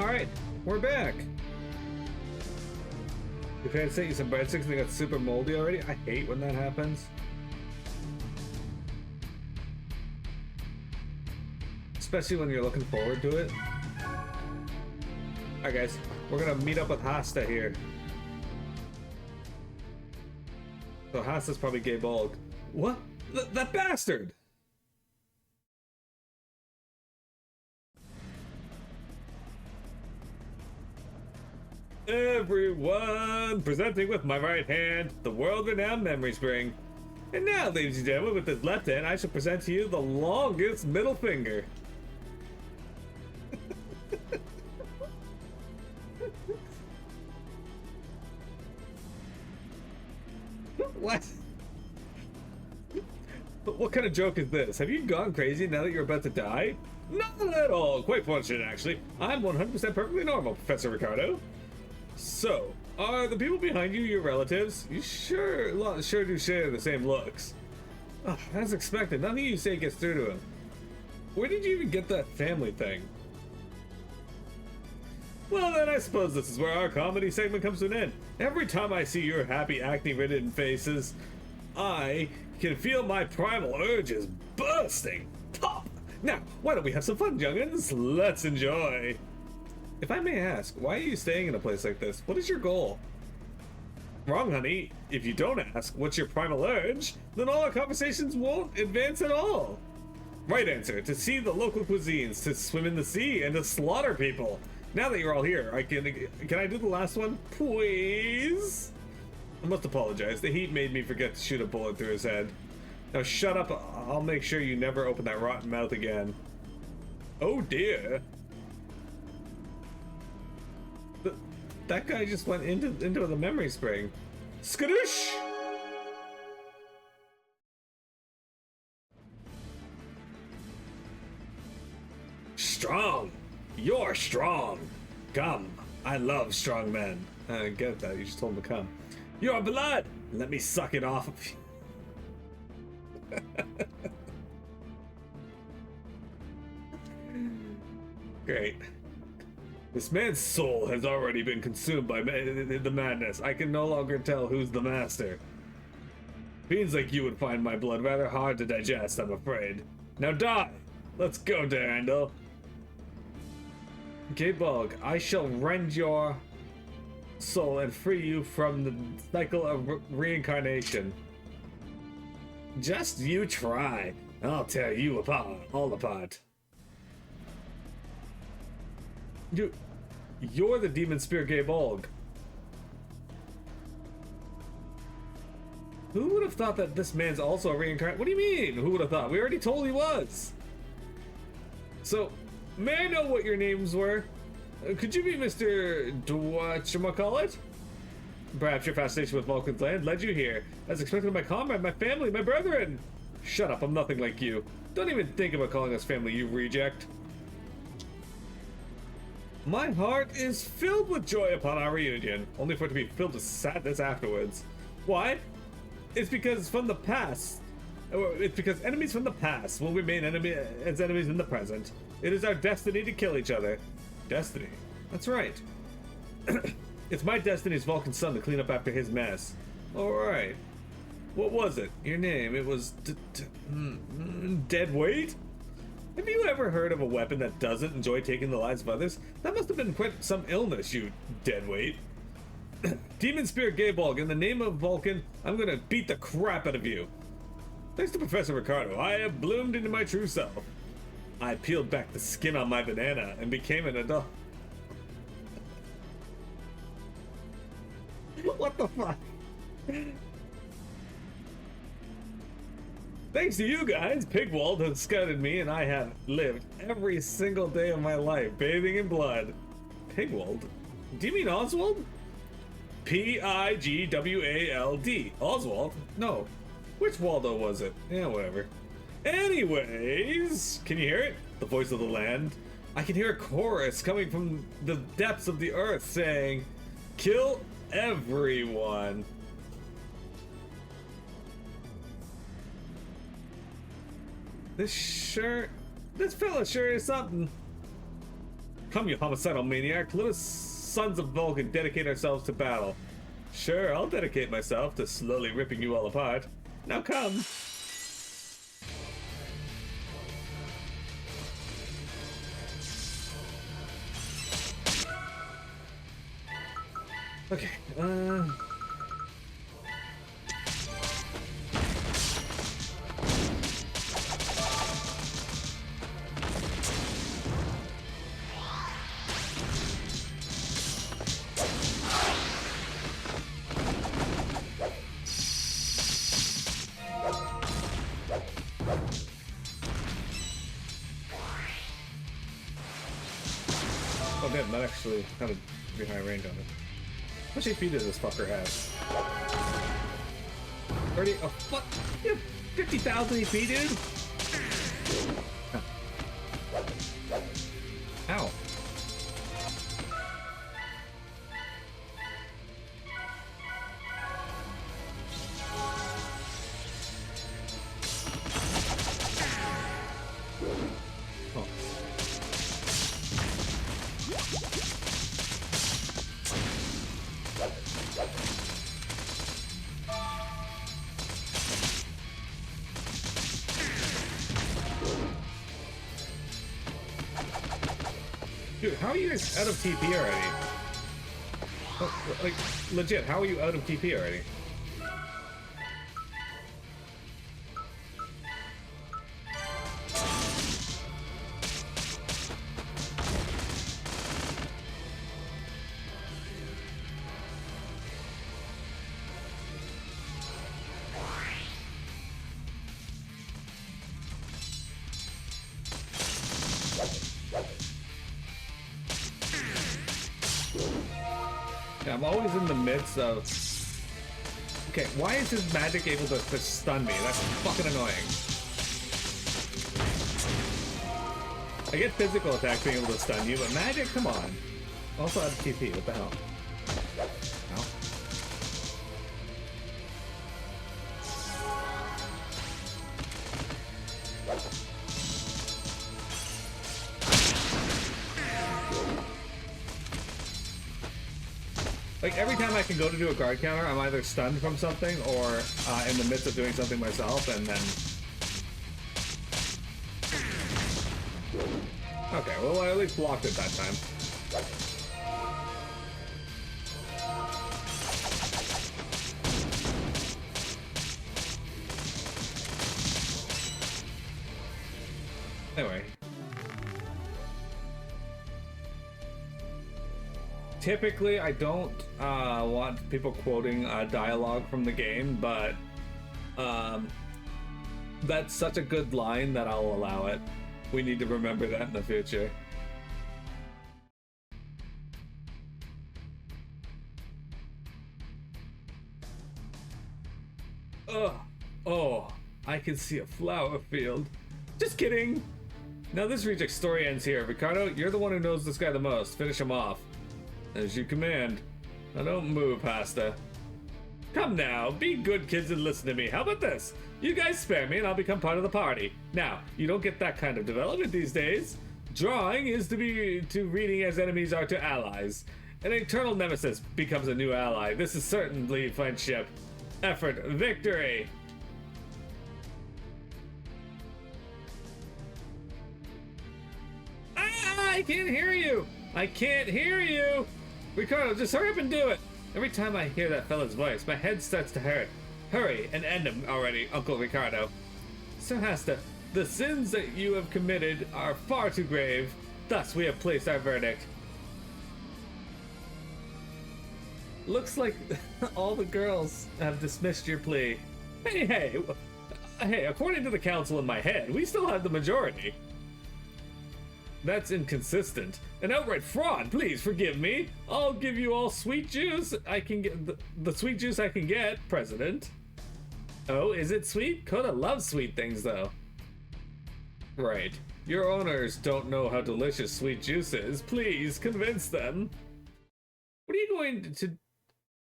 Alright, we're back. If I had sent you some breadsticks and they got super moldy already, I hate when that happens. Especially when you're looking forward to it. Alright guys, we're gonna meet up with Hasta here. So Hasta's probably gay bald. What? That bastard! Everyone, presenting with my right hand, the world-renowned memory spring. And now, ladies and gentlemen, with this left hand, I shall present to you the longest middle finger. What? But what kind of joke is this? Have you gone crazy now that you're about to die? Not at all. Quite fortunate, actually. I'm 100% perfectly normal, Professor Ricardo. So, are the people behind you your relatives? You sure do share the same looks. Oh, as expected, nothing you say gets through to him. Where did you even get that family thing? Well then, I suppose this is where our comedy segment comes to an end. Every time I see your happy acne-ridden faces, I can feel my primal urges bursting. Pop! Now, why don't we have some fun, young'uns? Let's enjoy. If I may ask, why are you staying in a place like this? What is your goal? Wrong, honey. If you don't ask, what's your primal urge? Then all our conversations won't advance at all. Right answer, to see the local cuisines, to swim in the sea, and to slaughter people. Now that you're all here, can I do the last one, please? I must apologize. The heat made me forget to shoot a bullet through his head. Now shut up. I'll make sure you never open that rotten mouth again. Oh dear. That guy just went into the memory spring. Skadoosh! Strong! You're strong! Come! I love strong men. I get that, you just told him to come. Your blood! Let me suck it off of you. Great. This man's soul has already been consumed by the madness. I can no longer tell who's the master. Fiends like you would find my blood rather hard to digest, I'm afraid. Now die! Let's go, Darandel. Gaybog, I shall rend your soul and free you from the cycle of reincarnation. Just you try. I'll tear you all apart. You're the demon spear Gaybog. Who would have thought that this man's also a reincarnate? What do you mean? Who would have thought? We already told he was. So, may I know what your names were? Could you be Mr. Whatchamacallit? Perhaps your fascination with Vulcan's land led you here. As expected of my comrade, my family, my brethren. Shut up, I'm nothing like you. Don't even think about calling us family, you reject. My heart is filled with joy upon our reunion, only for it to be filled with sadness afterwards. Why? It's because from the past. It's because enemies from the past will remain as enemies in the present. It is our destiny to kill each other. Destiny? That's right. It's my destiny as Vulcan's son to clean up after his mess. Alright. What was it? Your name? It was... Dead weight? Have you ever heard of a weapon that doesn't enjoy taking the lives of others? That must have been quite some illness, you deadweight. Demon Spear Gaybog, in the name of Vulcan, I'm gonna beat the crap out of you. Thanks to Professor Ricardo, I have bloomed into my true self. I peeled back the skin on my banana and became an adult. What the fuck? Thanks to you guys, Pigwald has scouted me and I have lived every single day of my life bathing in blood. Pigwald? Do you mean Oswald? P-I-G-W-A-L-D. Oswald? No. Which Waldo was it? Yeah, whatever. Anyways, can you hear it? The voice of the land. I can hear a chorus coming from the depths of the earth saying, kill everyone. This fella sure is something. Come, you homicidal maniac. Let us sons of Vulcan dedicate ourselves to battle. Sure, I'll dedicate myself to slowly ripping you all apart. Now come. Okay, oh damn, that actually had a pretty high range on it. How much HP does this fucker have? 30, oh fuck, you have 50,000 HP, dude? Ow. Dude, how are you guys out of TP already? Oh, like, legit, how are you out of TP already? Yeah, I'm always in the midst of... Okay, why is his magic able to stun me? That's fucking annoying. I get physical attacks being able to stun you, but magic? Come on. Also out of TP, what the hell? Ow. Like, every time I can go to do a guard counter, I'm either stunned from something or in the midst of doing something myself, and then... Okay, well, I at least blocked it that time. Anyway. Typically, I don't want people quoting dialogue from the game, but that's such a good line that I'll allow it. We need to remember that in the future. Ugh. Oh, I can see a flower field. Just kidding. Now this reject story ends here. Ricardo, you're the one who knows this guy the most. Finish him off. As you command. Now don't move, Hasta. Come now, be good kids and listen to me. How about this? You guys spare me and I'll become part of the party. Now, you don't get that kind of development these days. Drawing is to reading as enemies are to allies. An eternal nemesis becomes a new ally. This is certainly friendship. Effort, victory. Ah, I can't hear you. I can't hear you. Ricardo, just hurry up and do it. Every time I hear that fella's voice, my head starts to hurt. Hurry and end him already, Uncle Ricardo. Sir Hasta, the sins that you have committed are far too grave. Thus, we have placed our verdict. Looks like all the girls have dismissed your plea. Hey, according to the council in my head, we still have the majority. That's inconsistent. An outright fraud, please forgive me. I'll give you all sweet juice I can get, the sweet juice I can get, President. Oh, is it sweet? Coda loves sweet things, though. Right. Your owners don't know how delicious sweet juice is. Please, convince them.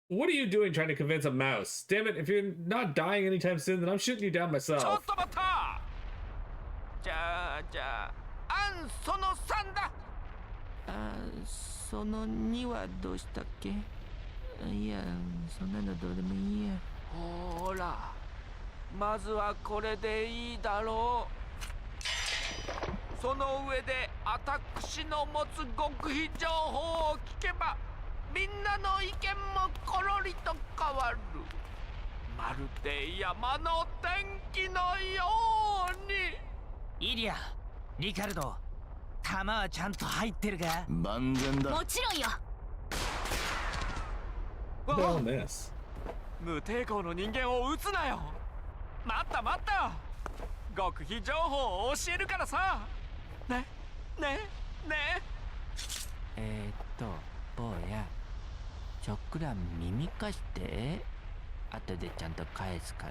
What are you doing trying to convince a mouse? Damn it, if you're not dying anytime soon, then I'm shooting you down myself. あ、その2はどうしたっけ？いや、そんなのどうでもいいや。ほら、まずはこれでいいだろう。その上で私の持つ極秘情報を聞けば、みんなの意見もコロリと変わる。まるで山の天気のように。イリア、リカルド、弾はちゃんと入ってるか？万全だ。もちろんよ。Don't miss. 無抵抗の人間を撃つなよ。待った待った。極秘情報を教えるからさ。ね坊や、ちょっくら耳貸して。後でちゃんと返すか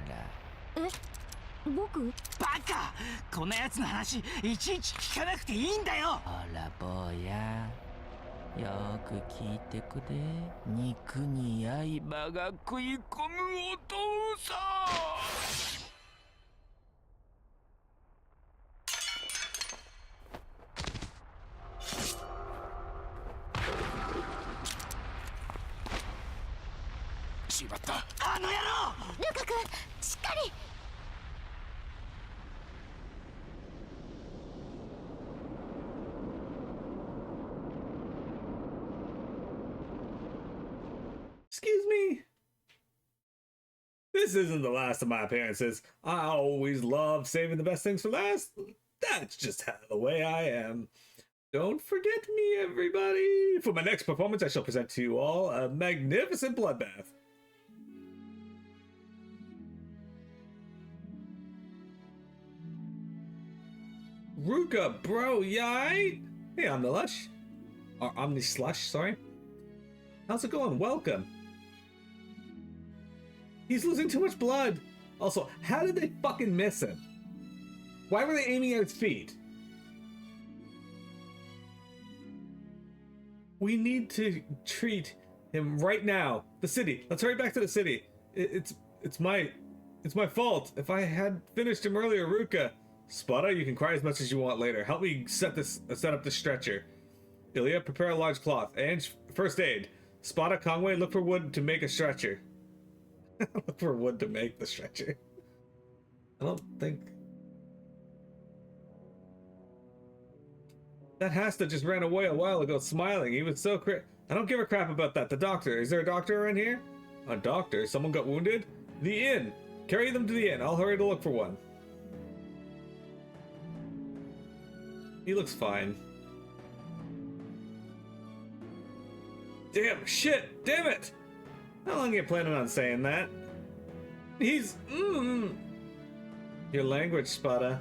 ら。え、僕？バカ！こんなやつの話いちいち聞かなくていいんだよ。ほら坊や、よーく聞いてくれ。肉に刃が食い込む音さ。しまった。あの野郎！ルカ君、しっかり。Excuse me? This isn't the last of my appearances. I always love saving the best things for last. That's just how the way I am. Don't forget me, everybody. For my next performance, I shall present to you all a magnificent bloodbath. Ruka, bro, yay! Hey, Omnilush. Or Omnislush, sorry. How's it going? Welcome. He's losing too much blood. Also, how did they fucking miss him? Why were they aiming at his feet? We need to treat him right now. The city. Let's hurry back to the city. It's my fault. If I had finished him earlier, Ruka. Spada, you can cry as much as you want later. Help me set up the stretcher. Ilya, prepare a large cloth. And first aid. Spada, Conway, look for wood to make a stretcher. Look for wood to make the stretcher. I don't think... That Hasta just ran away a while ago smiling. He was so I don't give a crap about that. The doctor. Is there a doctor around here? A doctor? Someone got wounded? The inn. Carry them to the inn. I'll hurry to look for one. He looks fine. Damn, shit, damn it! How long are you planning on saying that? He's, Your language, Spada.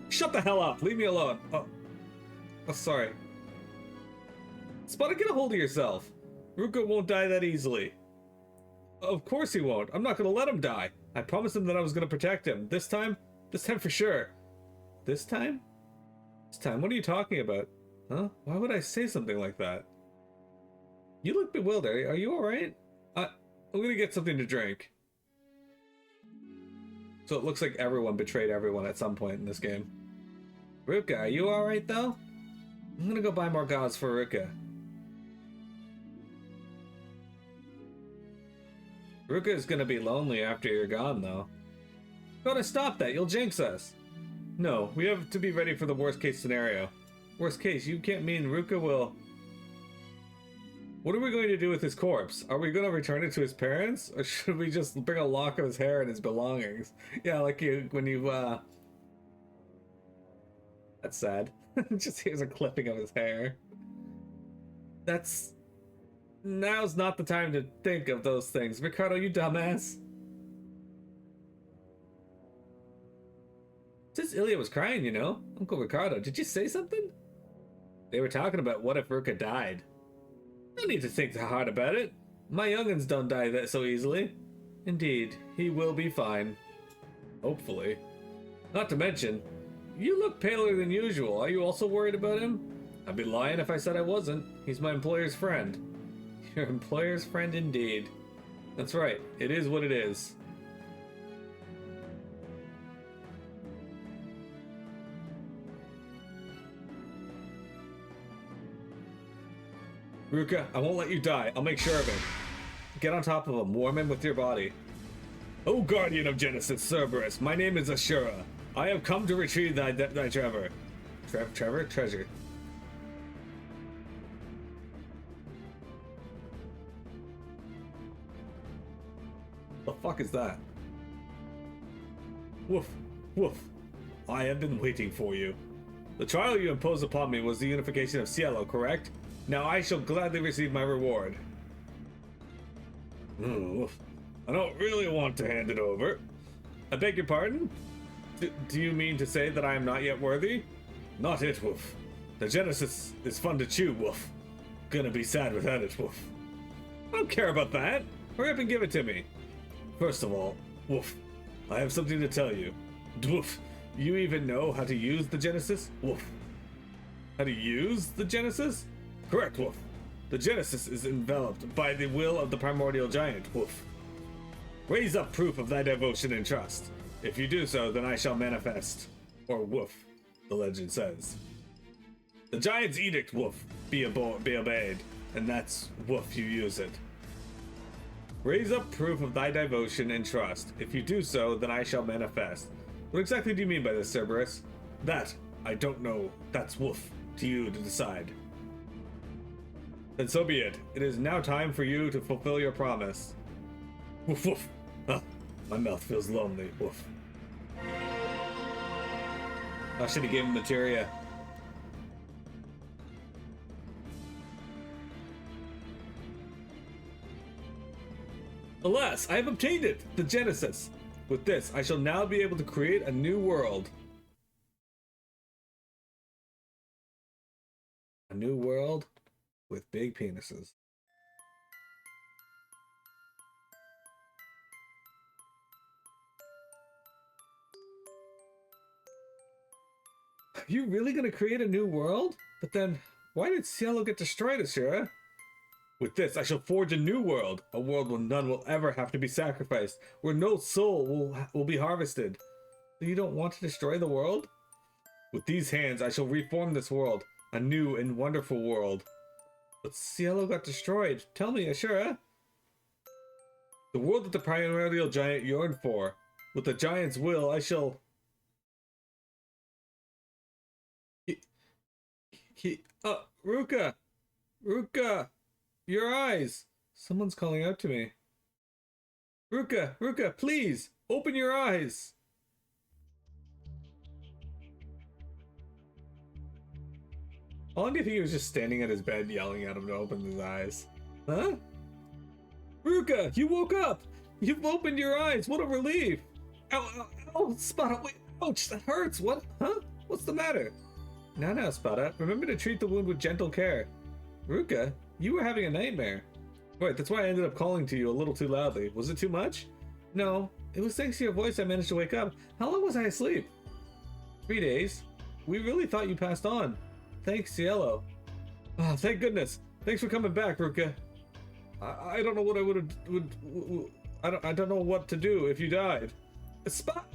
Shut the hell up, leave me alone. Oh, sorry. Spada, get a hold of yourself. Ruka won't die that easily. Of course he won't. I'm not gonna let him die. I promised him that I was gonna protect him. This time for sure. This time? This time, what are you talking about? Huh? Why would I say something like that? You look bewildered. Are you alright? I'm gonna get something to drink. So it looks like everyone betrayed everyone at some point in this game. Ruka, are you alright though? I'm gonna go buy more gauze for Ruka. Ruka is gonna be lonely after you're gone though. Gotta stop that, you'll jinx us. No, we have to be ready for the worst case scenario. Worst case, you can't mean Ruka will... What are we going to do with his corpse? Are we going to return it to his parents? Or should we just bring a lock of his hair and his belongings? Yeah, like when you, That's sad. Just here's a clipping of his hair. Now's not the time to think of those things. Ricardo, you dumbass. Since Ilya was crying, you know. Uncle Ricardo, did you say something? They were talking about what if Ruka died. No need to think hard about it. My young'uns don't die that so easily. Indeed, he will be fine. Hopefully. Not to mention, you look paler than usual. Are you also worried about him? I'd be lying if I said I wasn't. He's my employer's friend. Your employer's friend indeed. That's right, it is what it is. Ruka, I won't let you die. I'll make sure of it. Get on top of him. Warm him with your body. O Guardian of Genesis, Cerberus, my name is Ashura. I have come to retrieve thy Trevor. Treasure. The fuck is that? Woof, woof. I have been waiting for you. The trial you imposed upon me was the unification of Cielo, correct? Now I shall gladly receive my reward. Woof. I don't really want to hand it over. I beg your pardon? Do you mean to say that I am not yet worthy? Not it, Woof. The Genesis is fun to chew, Woof. Gonna be sad without it, Woof. I don't care about that. Hurry up and give it to me. First of all, Woof, I have something to tell you. Woof, you even know how to use the Genesis? Woof. How to use the Genesis? Correct, Woof. The Genesis is enveloped by the will of the primordial giant, Woof. Raise up proof of thy devotion and trust. If you do so, then I shall manifest. Or Woof, the legend says. The giant's edict, Woof, be obeyed. And that's Woof, you use it. Raise up proof of thy devotion and trust. If you do so, then I shall manifest. What exactly do you mean by this, Cerberus? That, I don't know. That's Woof, to you to decide. Then so be it. It is now time for you to fulfill your promise. Woof woof. Ah, my mouth feels lonely. Woof. I should have given him materia. Alas, I have obtained it, the Genesis. With this, I shall now be able to create a new world. A new world with big penises. Are you really going to create a new world? But then, why did Cielo get destroyed, Ashura? With this, I shall forge a new world. A world where none will ever have to be sacrificed. Where no soul will be harvested. So you don't want to destroy the world? With these hands, I shall reform this world. A new and wonderful world. But Cielo got destroyed. Tell me, Ashura. The world that the primordial giant yearned for. With the giant's will, I shall... Ruka! Ruka! Your eyes! Someone's calling out to me. Ruka! Ruka, please! Open your eyes! How long do you think he was just standing at his bed yelling at him to open his eyes? Huh? Ruka, you woke up! You've opened your eyes! What a relief! Ow, ow, ow! Spada, wait! Ouch, that hurts! What? Huh? What's the matter? Now, Spada, remember to treat the wound with gentle care. Ruka, you were having a nightmare. Right, that's why I ended up calling to you a little too loudly. Was it too much? No, it was thanks to your voice I managed to wake up. How long was I asleep? 3 days. We really thought you passed on. Thanks, Cielo. Oh, thank goodness. Thanks for coming back, Ruka. I don't know what I would I don't know what to do if you died.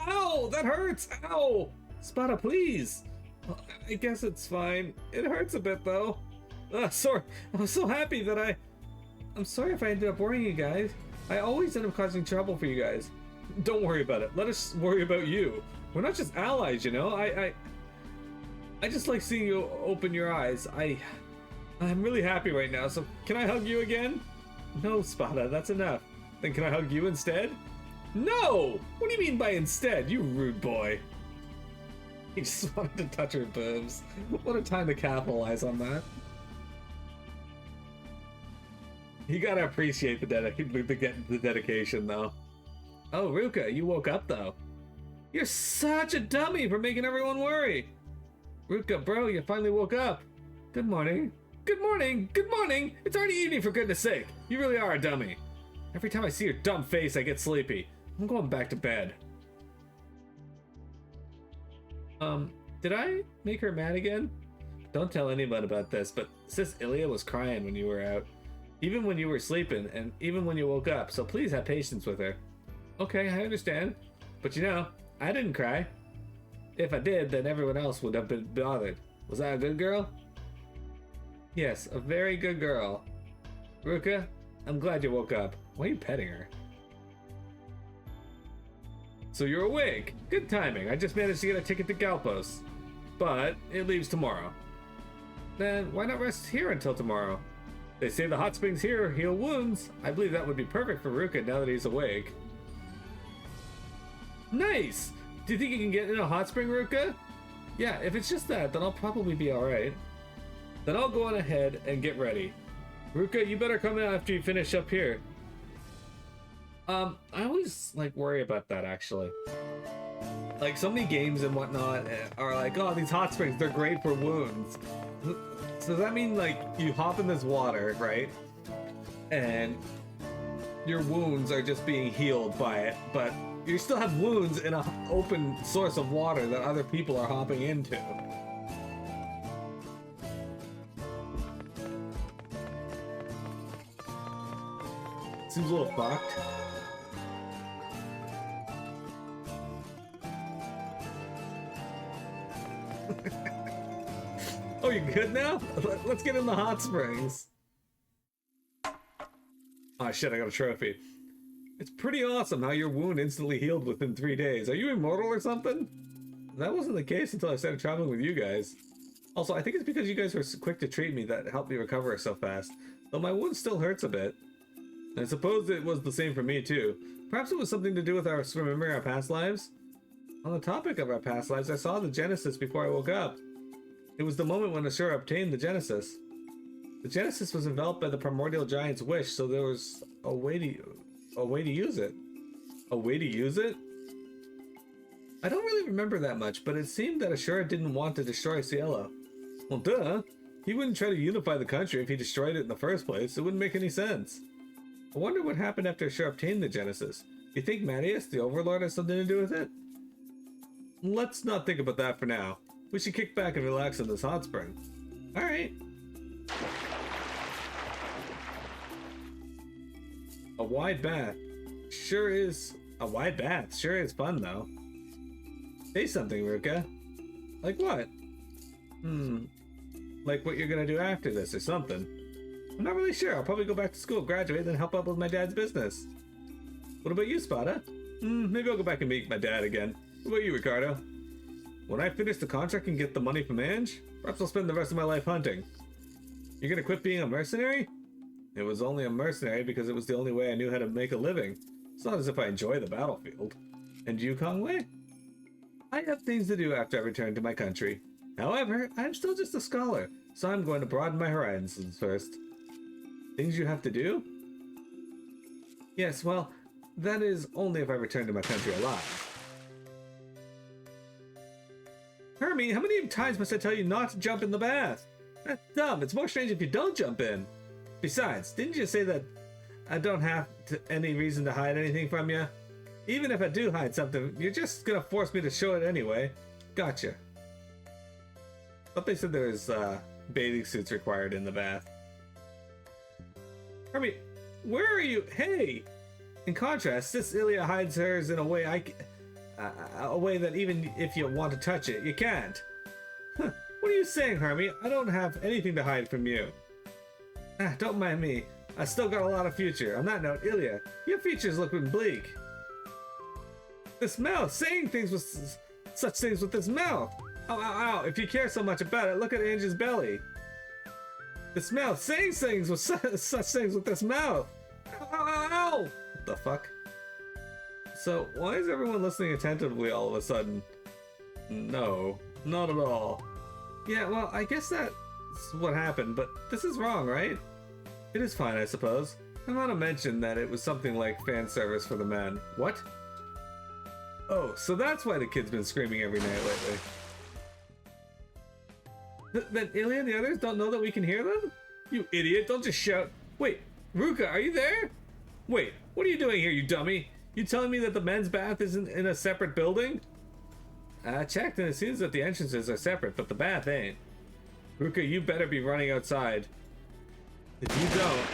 Ow! That hurts! Ow! Spada, please! I guess it's fine. It hurts a bit, though. Sorry. I was so happy that I'm sorry if I ended up worrying you guys. I always end up causing trouble for you guys. Don't worry about it. Let us worry about you. We're not just allies, you know? I just like seeing you open your eyes. I'm really happy right now, so can I hug you again? No, Spada, that's enough. Then can I hug you instead? No! What do you mean by instead, you rude boy? He just wanted to touch her boobs. What a time to capitalize on that. You gotta appreciate the dedication, though. Oh, Ruka, you woke up, though. You're such a dummy for making everyone worry. Ruka, bro, you finally woke up. Good morning. Good morning. Good morning. It's already evening, for goodness sake. You really are a dummy. Every time I see your dumb face, I get sleepy. I'm going back to bed. Did I make her mad again? Don't tell anyone about this, but Sis Ilya was crying when you were out. Even when you were sleeping, and even when you woke up, so please have patience with her. Okay, I understand. But you know, I didn't cry. If I did, then everyone else would have been bothered. Was I a good girl? Yes, a very good girl. Ruka, I'm glad you woke up. Why are you petting her? So you're awake. Good timing. I just managed to get a ticket to Galpos. But it leaves tomorrow. Then why not rest here until tomorrow? They say the hot springs here heal wounds. I believe that would be perfect for Ruka now that he's awake. Nice! Do you think you can get in a hot spring, Ruka? Yeah, if it's just that, then I'll probably be alright. Then I'll go on ahead and get ready. Ruka, you better come out after you finish up here. I always worry about that actually. Like so many games and whatnot are like, oh, these hot springs, they're great for wounds. So does that mean like you hop in this water, right? And your wounds are just being healed by it, but you still have wounds in an open source of water that other people are hopping into. Seems a little fucked. Oh, you good now? Let's get in the hot springs. Oh shit, I got a trophy. It's pretty awesome how your wound instantly healed within 3 days. Are you immortal or something? That wasn't the case until I started traveling with you guys. Also, I think it's because you guys were so quick to treat me that helped me recover so fast. Though my wound still hurts a bit. I suppose it was the same for me too. Perhaps it was something to do with our remembering our past lives? On the topic of our past lives, I saw the Genesis before I woke up. It was the moment when Ashura obtained the Genesis. The Genesis was enveloped by the primordial giant's wish, so there was a way to use it. A way to use it? I don't really remember that much, but it seemed that Ashura didn't want to destroy Cielo. Well, duh. He wouldn't try to unify the country if he destroyed it in the first place. It wouldn't make any sense. I wonder what happened after Ashura obtained the Genesis. You think Mattias, the Overlord, has something to do with it? Let's not think about that for now. We should kick back and relax in this hot spring. Alright. A wide bath. Sure is... A wide bath. Sure is fun, though. Say something, Ruka. Like what? Like what you're gonna do after this or something. I'm not really sure. I'll probably go back to school, graduate, then help out with my dad's business. What about you, Spada? Maybe I'll go back and meet my dad again. What about you, Ricardo? When I finish the contract and get the money from Ange, perhaps I'll spend the rest of my life hunting. You're gonna quit being a mercenary? It was only a mercenary because it was the only way I knew how to make a living. It's not as if I enjoy the battlefield. And you, Kongwei? I have things to do after I return to my country. However, I'm still just a scholar, so I'm going to broaden my horizons first. Things you have to do? Yes, well, that is only if I return to my country alive. Hermie, how many times must I tell you not to jump in the bath? That's dumb. It's more strange if you don't jump in. Besides, didn't you say that I don't have any reason to hide anything from you? Even if I do hide something, you're just gonna force me to show it anyway. Gotcha. Thought they said there was bathing suits required in the bath. Hermie, where are you? Hey! In contrast, this Ilya hides hers in a way a way that even if you want to touch it, you can't. Huh. What are you saying, Hermie? I don't have anything to hide from you. Don't mind me. I still got a lot of future. On that note, Ilya, your future's looking bleak. This mouth, saying things with such things with this mouth. Ow, ow, ow. If you care so much about it, look at Ange's belly. This mouth, saying things with such things with this mouth. Ow, ow, ow, ow. What the fuck? So, why is everyone listening attentively all of a sudden? No, not at all. Yeah, well, I guess that's what happened, but this is wrong, right? It is fine, I suppose. I want to mention that it was something like fan service for the men. What? Oh, so that's why the kid's been screaming every night lately. Then Ilya and the others don't know that we can hear them? You idiot, don't just shout. Wait, Ruka, are you there? Wait, what are you doing here, you dummy? You telling me that the men's bath isn't in a separate building? I checked and it seems that the entrances are separate, but the bath ain't. Ruka, you better be running outside. If you don't...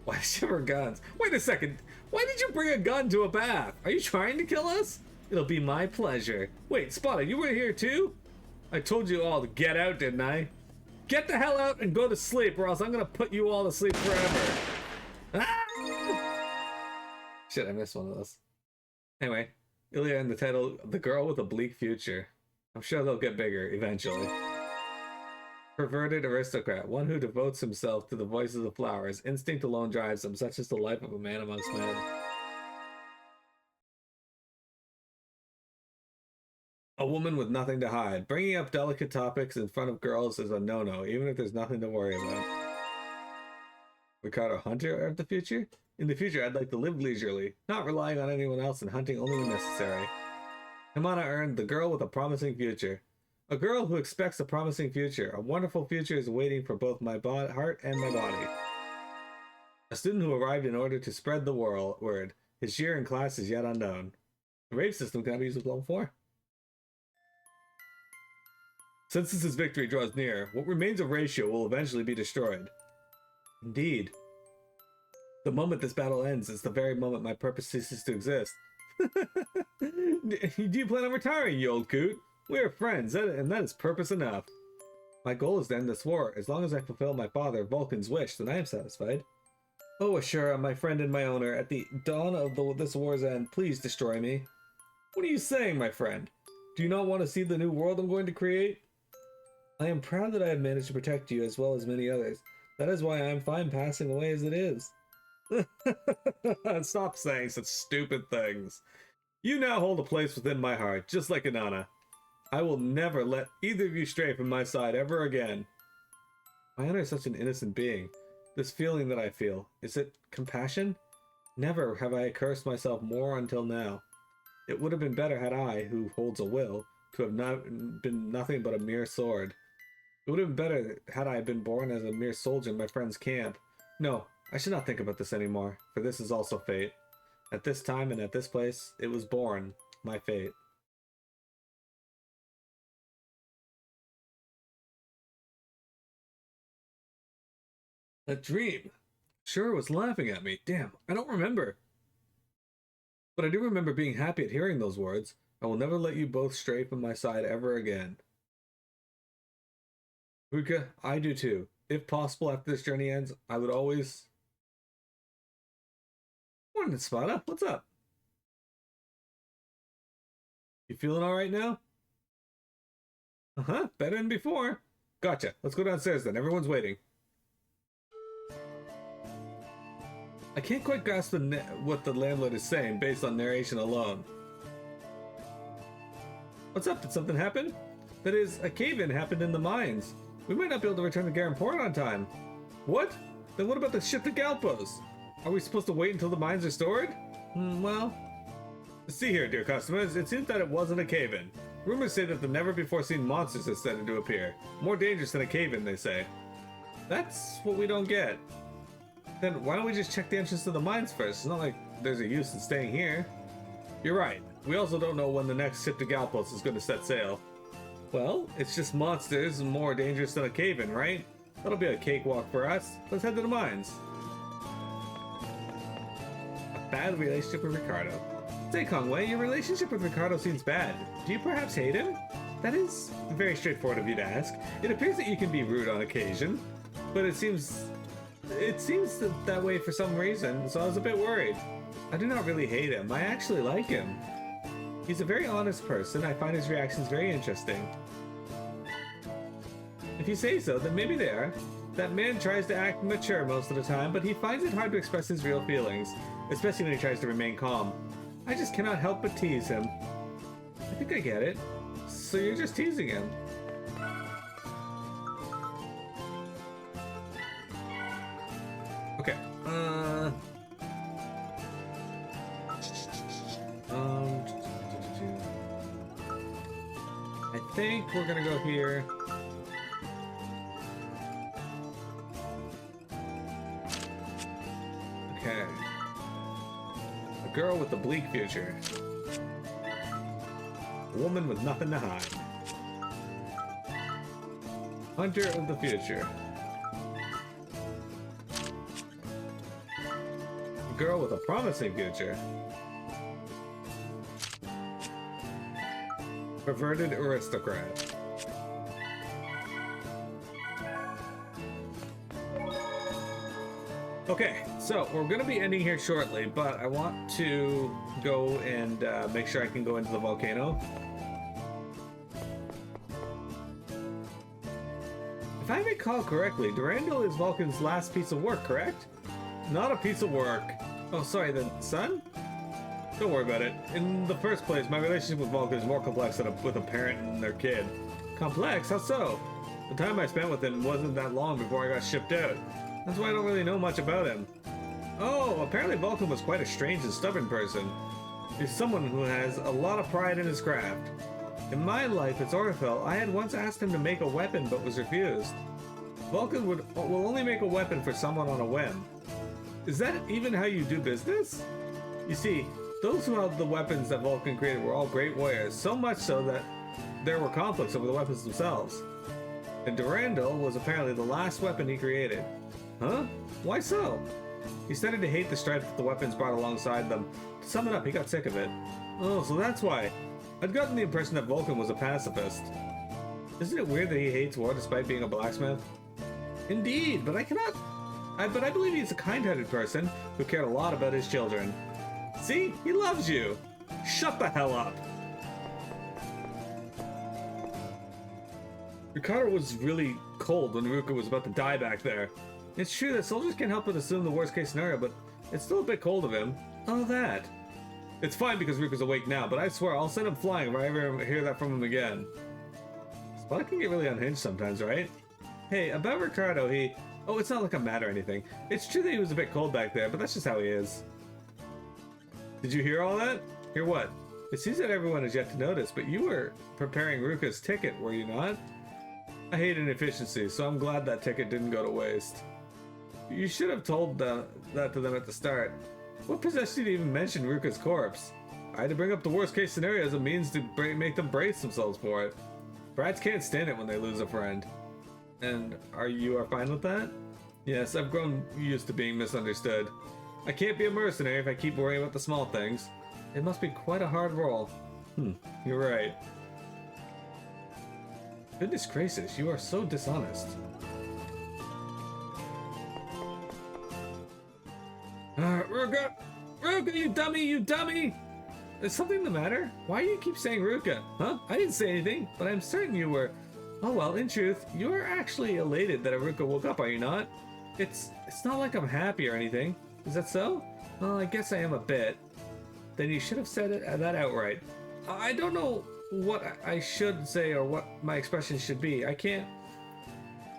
Why shiver guns? Wait a second. Why did you bring a gun to a bath? Are you trying to kill us? It'll be my pleasure. Wait, Spada, you were here too? I told you all to get out, didn't I? Get the hell out and go to sleep, or else I'm gonna put you all to sleep forever. Ah! Shit, I missed one of those. Anyway, Ilya in the title, The Girl with a Bleak Future. I'm sure they'll get bigger eventually. Perverted aristocrat, one who devotes himself to the voice of the flowers. Instinct alone drives him, such is the life of a man amongst men. A woman with nothing to hide. Bringing up delicate topics in front of girls is a no-no, even if there's nothing to worry about. Ricardo, hunter of the future? In the future, I'd like to live leisurely, not relying on anyone else and hunting only when necessary. Himana earned The Girl with a Promising Future. A girl who expects a promising future. A wonderful future is waiting for both my heart and my body. A student who arrived in order to spread the word. His year in class is yet unknown. The rave system can be used with level 4. Since this victory draws near, what remains of Ratio will eventually be destroyed. Indeed. The moment this battle ends is the very moment my purpose ceases to exist. Do you plan on retiring, you old coot? We are friends, and that is purpose enough. My goal is to end this war. As long as I fulfill my father, Vulcan's wish, then I am satisfied. Oh, Ashura, my friend and my owner, at the dawn of this war's end, please destroy me. What are you saying, my friend? Do you not want to see the new world I'm going to create? I am proud that I have managed to protect you as well as many others. That is why I am fine passing away as it is. Stop saying such stupid things. You now hold a place within my heart, just like Inanna. I will never let either of you stray from my side ever again. My honor is such an innocent being. This feeling that I feel, is it compassion? Never have I cursed myself more until now. It would have been better had I, who holds a will, to have not been nothing but a mere sword. It would have been better had I been born as a mere soldier in my friend's camp. No, I should not think about this anymore, for this is also fate. At this time and at this place, it was born, my fate. A dream. Sure was laughing at me. Damn, I don't remember. But I do remember being happy at hearing those words. I will never let you both stray from my side ever again. Ruka, I do too. If possible, after this journey ends, I would always... Morning, Spada. What's up? You feeling alright now? Uh-huh, better than before. Gotcha. Let's go downstairs then. Everyone's waiting. I can't quite grasp what the landlord is saying based on narration alone. What's up? Did something happen? That is, a cave-in happened in the mines. We might not be able to return to Garen Port on time. What? Then what about the ship to Galpos? Are we supposed to wait until the mines are stored? Well... See here, dear customers, it seems that it wasn't a cave-in. Rumors say that the never-before-seen monsters have started to appear. More dangerous than a cave-in, they say. That's what we don't get. Then why don't we just check the entrance to the mines first? It's not like there's a use in staying here. You're right. We also don't know when the next ship to Galpos is going to set sail. Well, it's just monsters and more dangerous than a cave-in, right? That'll be a cakewalk for us. Let's head to the mines. A bad relationship with Ricardo. Say, Kongwei, your relationship with Ricardo seems bad. Do you perhaps hate him? That is very straightforward of you to ask. It appears that you can be rude on occasion, but it seems that way for some reason, so I was a bit worried. I do not really hate him. I actually like him. He's a very honest person. I find his reactions very interesting. If you say so, then maybe they are. That man tries to act mature most of the time, but he finds it hard to express his real feelings, especially when he tries to remain calm. I just cannot help but tease him. I think I get it. So you're just teasing him. Okay. I think we're gonna go here. Okay. A girl with a bleak future. A woman with nothing to hide. Hunter of the future. A girl with a promising future. Perverted aristocrat. Okay, so we're gonna be ending here shortly, but I want to go and make sure I can go into the volcano. If I recall correctly, Durandal is Vulcan's last piece of work, correct? Not a piece of work. Oh, sorry, the son? Don't worry about it. In the first place, my relationship with Vulcan is more complex than with a parent and their kid. Complex? How so? The time I spent with him wasn't that long before I got shipped out. That's why I don't really know much about him. Oh, apparently Vulcan was quite a strange and stubborn person. He's someone who has a lot of pride in his craft. In my life as Orifel, I had once asked him to make a weapon but was refused. Vulcan will only make a weapon for someone on a whim. Is that even how you do business? You see, those who held the weapons that Vulcan created were all great warriors, so much so that there were conflicts over the weapons themselves. And Durandal was apparently the last weapon he created. Huh? Why so? He started to hate the strife that the weapons brought alongside them. To sum it up, he got sick of it. Oh, so that's why. I'd gotten the impression that Vulcan was a pacifist. Isn't it weird that he hates war despite being a blacksmith? Indeed, but I believe he's a kind-hearted person who cared a lot about his children. See? He loves you! Shut the hell up! Ricardo was really cold when Ruka was about to die back there. It's true that soldiers can't help but assume the worst-case scenario, but it's still a bit cold of him. Oh, that. It's fine because Ruka's awake now, but I swear I'll send him flying if I ever hear that from him again. Spot can get really unhinged sometimes, right? Hey, about Ricardo, Oh, it's not like I'm mad or anything. It's true that he was a bit cold back there, but that's just how he is. Did you hear all that? Hear what? It seems that everyone has yet to notice, but you were preparing Ruka's ticket, were you not? I hate inefficiency, so I'm glad that ticket didn't go to waste. You should have told that to them at the start. What possessed you to even mention Ruka's corpse? I had to bring up the worst case scenario as a means to make them brace themselves for it. Brats can't stand it when they lose a friend. And you are fine with that? Yes, I've grown used to being misunderstood. I can't be a mercenary if I keep worrying about the small things. It must be quite a hard role. You're right. Goodness gracious, you are so dishonest. Ruka! Ruka, you dummy, you dummy! Is something the matter? Why do you keep saying Ruka? Huh? I didn't say anything, but I'm certain you were. Oh well, in truth, you are actually elated that Ruka woke up, are you not? It's not like I'm happy or anything. Is that so? Well, I guess I am a bit. Then you should have said that outright. I don't know what I should say or what my expression should be. I can't...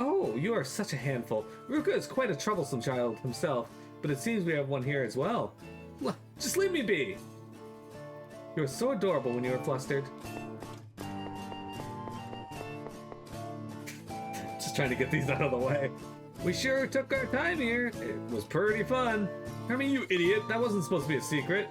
Oh, you are such a handful. Ruka is quite a troublesome child himself, but it seems we have one here as well. Just leave me be! You were so adorable when you were flustered. Just trying to get these out of the way. We sure took our time here. It was pretty fun. I mean, you idiot. That wasn't supposed to be a secret.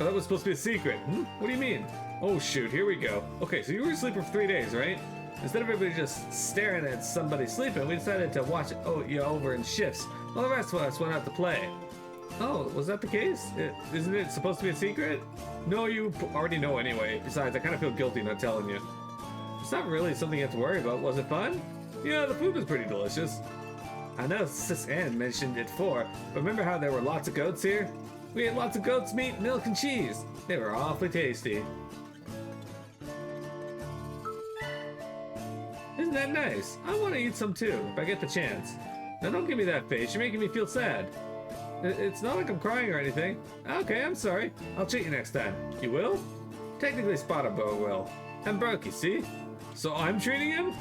Oh, that was supposed to be a secret. What do you mean? Oh, shoot. Here we go. Okay, so you were sleeping for 3 days, right? Instead of everybody just staring at somebody sleeping, we decided to watch you over in shifts while the rest of us went out to play. Oh, was that the case? Isn't it supposed to be a secret? No, you already know anyway. Besides, I kind of feel guilty not telling you. It's not really something you have to worry about. Was it fun? Yeah, the food was pretty delicious. I know Sis Ann mentioned it before, but remember how there were lots of goats here? We had lots of goat's meat, milk, and cheese. They were awfully tasty. Isn't that nice? I want to eat some too, if I get the chance. Now don't give me that face, you're making me feel sad. It's not like I'm crying or anything. Okay, I'm sorry. I'll treat you next time. You will? Technically Spotterbo will. I'm broke, you see? So I'm treating him?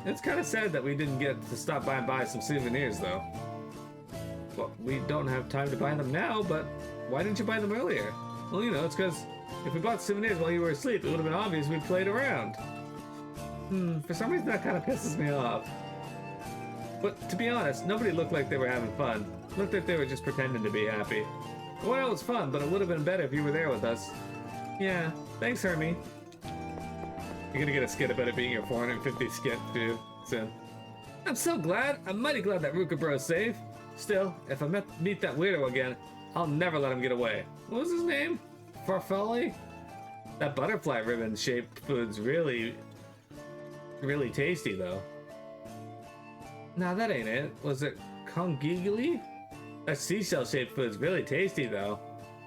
It's kind of sad that we didn't get to stop by and buy some souvenirs, though. Well, we don't have time to buy them now, but why didn't you buy them earlier? Well, you know, it's because if we bought souvenirs while you were asleep, it would have been obvious we'd played around. For some reason that kind of pisses me off. But to be honest, nobody looked like they were having fun. Looked like they were just pretending to be happy. Well, it was fun, but it would have been better if you were there with us. Yeah, thanks, Hermie. You're gonna get a skit about it being your 450 skit, too, soon. I'm so glad. I'm mighty glad that Ruka Bro's safe. Still, if I meet that weirdo again, I'll never let him get away. What was his name? Farfalle? That butterfly ribbon-shaped food's really tasty, though. Nah, that ain't it. Was it Kongigli? That seashell-shaped food is really tasty, though.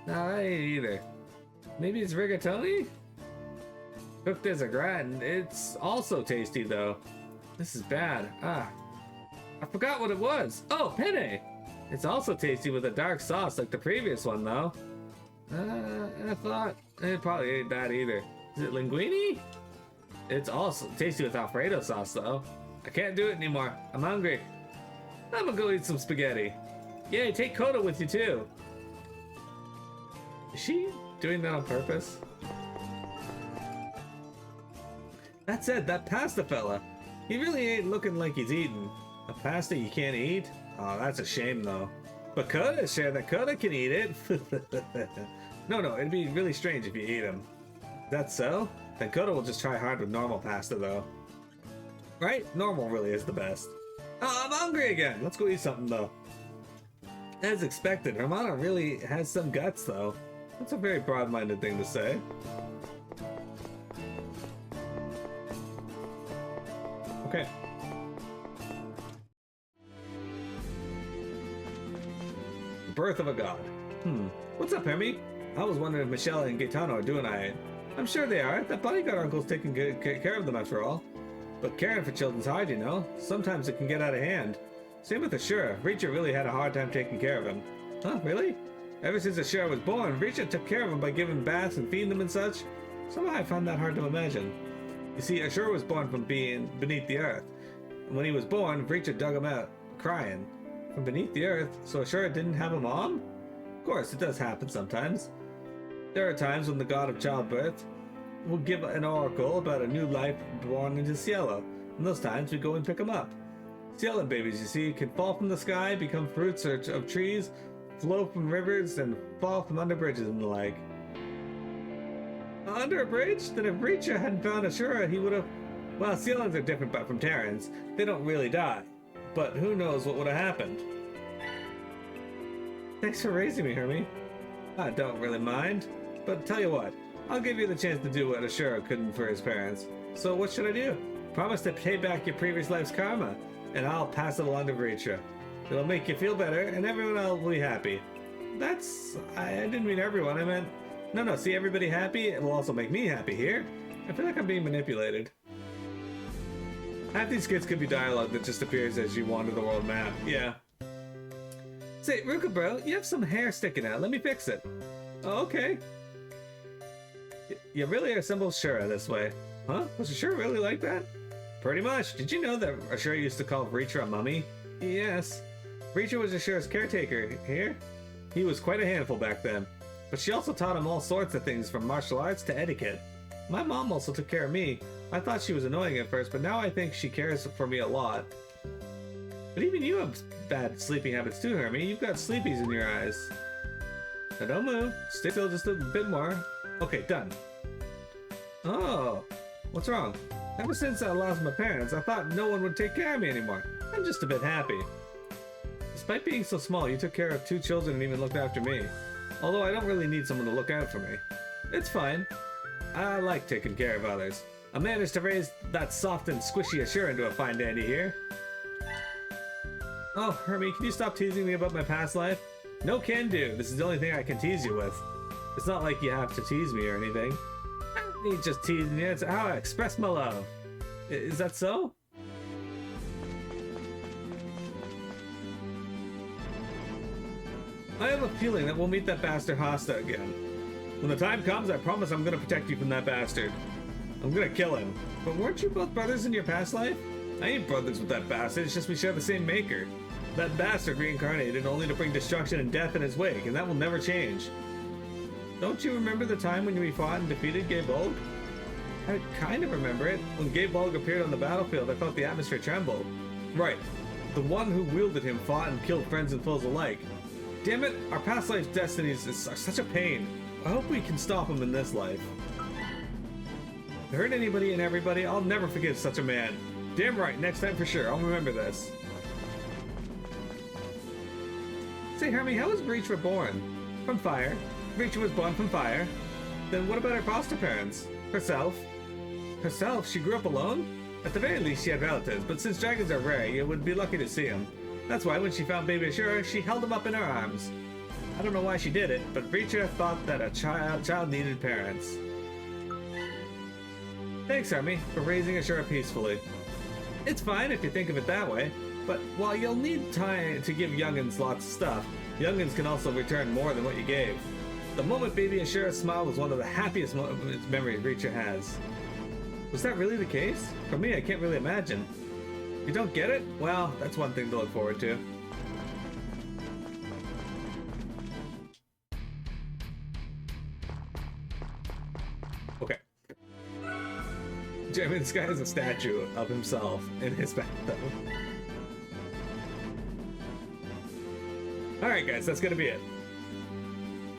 No, I ain't either. Maybe it's rigatoni? Cooked as a gratin. It's also tasty, though. This is bad. Ah. I forgot what it was. Oh, penne! It's also tasty with a dark sauce like the previous one, though. I thought it probably ain't bad either. Is it linguine? It's also tasty with Alfredo sauce, though. I can't do it anymore. I'm hungry. I'm gonna go eat some spaghetti. Yay, take Koda with you, too. Is she doing that on purpose? That said, that pasta fella, he really ain't looking like he's eating. A pasta you can't eat? Oh, that's a shame, though. But Koda said that Koda can eat it. No, it'd be really strange if you ate him. That's so? Then Koda will just try hard with normal pasta, though. Right? Normal really is the best. Oh, I'm hungry again. Let's go eat something, though. As expected, Hermana really has some guts, though. That's a very broad-minded thing to say. Okay. Birth of a God. What's up, Hemi? I was wondering if Michelle and Gaetano are doing alright. I'm sure they are. That bodyguard uncle's taking good care of them after all. But caring for children's hard, you know. Sometimes it can get out of hand. Same with Ashura. Reacher really had a hard time taking care of him. Huh, really? Ever since Ashura was born, Reacher took care of him by giving baths and feeding them and such. Somehow I found that hard to imagine. You see, Ashura was born from being beneath the earth. And when he was born, Reacher dug him out, crying. From beneath the earth, so Ashura didn't have a mom? Of course, it does happen sometimes. There are times when the god of childbirth will give an oracle about a new life born into Cielo. And those times we go and pick them up. Cielo babies, you see, can fall from the sky, become fruits of trees, flow from rivers, and fall from under bridges and the like. Under a bridge? Then if Reacher hadn't found Ashura, he would have... Well, Cielans are different but from Terrans. They don't really die. But who knows what would have happened. Thanks for raising me, Hermie. I don't really mind. But tell you what, I'll give you the chance to do what Ashura couldn't for his parents. So what should I do? Promise to pay back your previous life's karma, and I'll pass it along to Reacher. It'll make you feel better, and everyone else will be happy. I didn't mean everyone, I meant... No, see everybody happy? It will also make me happy here. I feel like I'm being manipulated. Half these skits could be dialogue that just appears as you wander the world map. Yeah. Say, Ruka bro, you have some hair sticking out. Let me fix it. Oh, okay. You really assembled Ashura this way. Huh? Was Ashura really like that? Pretty much. Did you know that Ashura used to call Reacher a mummy? Yes. Reacher was Ashura's caretaker here. He was quite a handful back then. But she also taught him all sorts of things from martial arts to etiquette. My mom also took care of me. I thought she was annoying at first, but now I think she cares for me a lot. But even you have bad sleeping habits too, Hermie. You've got sleepies in your eyes. Now don't move. Stay still just a bit more. Okay, done. Oh, what's wrong? Ever since I lost my parents, I thought no one would take care of me anymore. I'm just a bit happy. Despite being so small, you took care of 2 children and even looked after me. Although I don't really need someone to look out for me. It's fine. I like taking care of others. I managed to raise that soft and squishy Ashura into a fine dandy here. Oh, Hermie, can you stop teasing me about my past life? No can do. This is the only thing I can tease you with. It's not like you have to tease me or anything. I don't need just teasing you. It's how I express my love. Is that so? I have a feeling that we'll meet that bastard Hasta again. When the time comes, I promise I'm gonna protect you from that bastard. I'm gonna kill him. But weren't you both brothers in your past life? I ain't brothers with that bastard, it's just we share the same maker. That bastard reincarnated only to bring destruction and death in his wake, and that will never change. Don't you remember the time when we fought and defeated Gay Bolg? I kind of remember it. When Gay Bolg appeared on the battlefield, I felt the atmosphere tremble. Right. The one who wielded him fought and killed friends and foes alike. Damn it, our past life's destinies are such a pain. I hope we can stop him in this life. Hurt anybody and everybody, I'll never forgive such a man. Damn right, next time for sure, I'll remember this. Say, Hermie, how was Reacher born? From fire. Reacher was born from fire. Then what about her foster parents? Herself? Herself? She grew up alone? At the very least, she had relatives, but since dragons are rare, you would be lucky to see them. That's why when she found baby Ashura, she held him up in her arms. I don't know why she did it, but Reacher thought that a child needed parents. Thanks, Army, for raising Ashura peacefully. It's fine if you think of it that way, but while you'll need time to give youngins lots of stuff, youngins can also return more than what you gave. The moment baby Ashura smiled was one of the happiest memories Reacher has. Was that really the case? For me, I can't really imagine. You don't get it? Well, that's one thing to look forward to. Okay. Jeremy, this guy has a statue of himself in his bathtub. Alright guys, that's gonna be it.